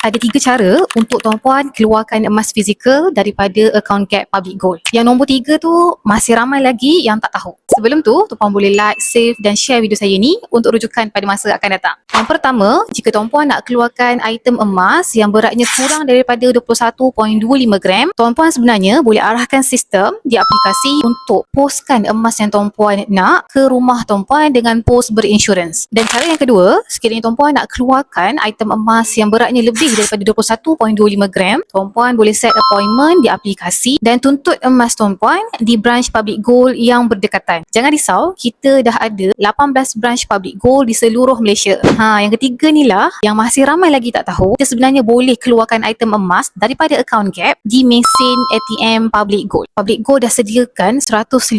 Ada 3 cara untuk tuan-puan keluarkan emas fizikal daripada akaun Gap Public Gold. Yang nombor 3 tu masih ramai lagi yang tak tahu. Sebelum tu, tuan-puan boleh like, save dan share video saya ni untuk rujukan pada masa akan datang. Yang pertama, jika tuan-puan nak keluarkan item emas yang beratnya kurang daripada 21.25 gram, tuan-puan sebenarnya boleh arahkan sistem di aplikasi untuk postkan emas yang tuan-puan nak ke rumah tuan-puan dengan pos berinsurans. Dan cara yang kedua, sekiranya tuan-puan nak keluarkan item emas yang beratnya lebih daripada 21.25 gram, tuan-puan boleh set appointment di aplikasi dan tuntut emas tuan-puan di branch Public Gold yang berdekatan. Jangan risau, kita dah ada 18 branch Public Gold di seluruh Malaysia. Yang ketiga ni lah yang masih ramai lagi tak tahu, kita sebenarnya boleh keluarkan item emas daripada akaun Gap di mesin ATM Public Gold. Public Gold dah sediakan 155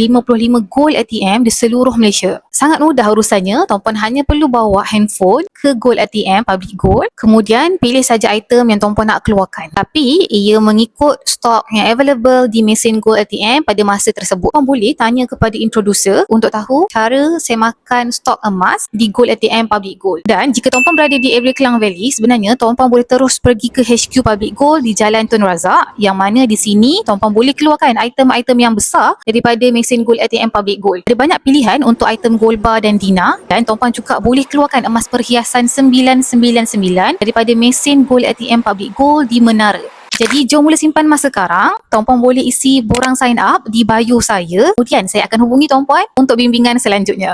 Gold ATM di seluruh Malaysia. Sangat mudah urusannya, tuan-puan hanya perlu bawa handphone ke Gold ATM Public Gold, kemudian pilih saja item yang tuan-puan nak keluarkan. Tapi ia mengikut stok yang available di mesin Gold ATM pada masa tersebut. Tuan boleh tanya kepada introducer untuk tahu cara semakan stok emas di Gold ATM Public Gold. Dan jika tuan-puan berada di area Klang Valley, sebenarnya tuan-puan boleh terus pergi ke HQ Public Gold di Jalan Tun Razak, yang mana di sini tuan-puan boleh keluarkan item-item yang besar daripada mesin Gold ATM Public Gold. Ada banyak pilihan untuk item gold bar dan dinar, dan tuan-puan juga boleh keluarkan emas perhiasan 999 daripada mesin Gold ATM Public Gold di Menara. Jadi jom mula simpan emas sekarang. Tuan-puan boleh isi borang sign up di bio saya. Kemudian saya akan hubungi tuan-puan untuk bimbingan selanjutnya.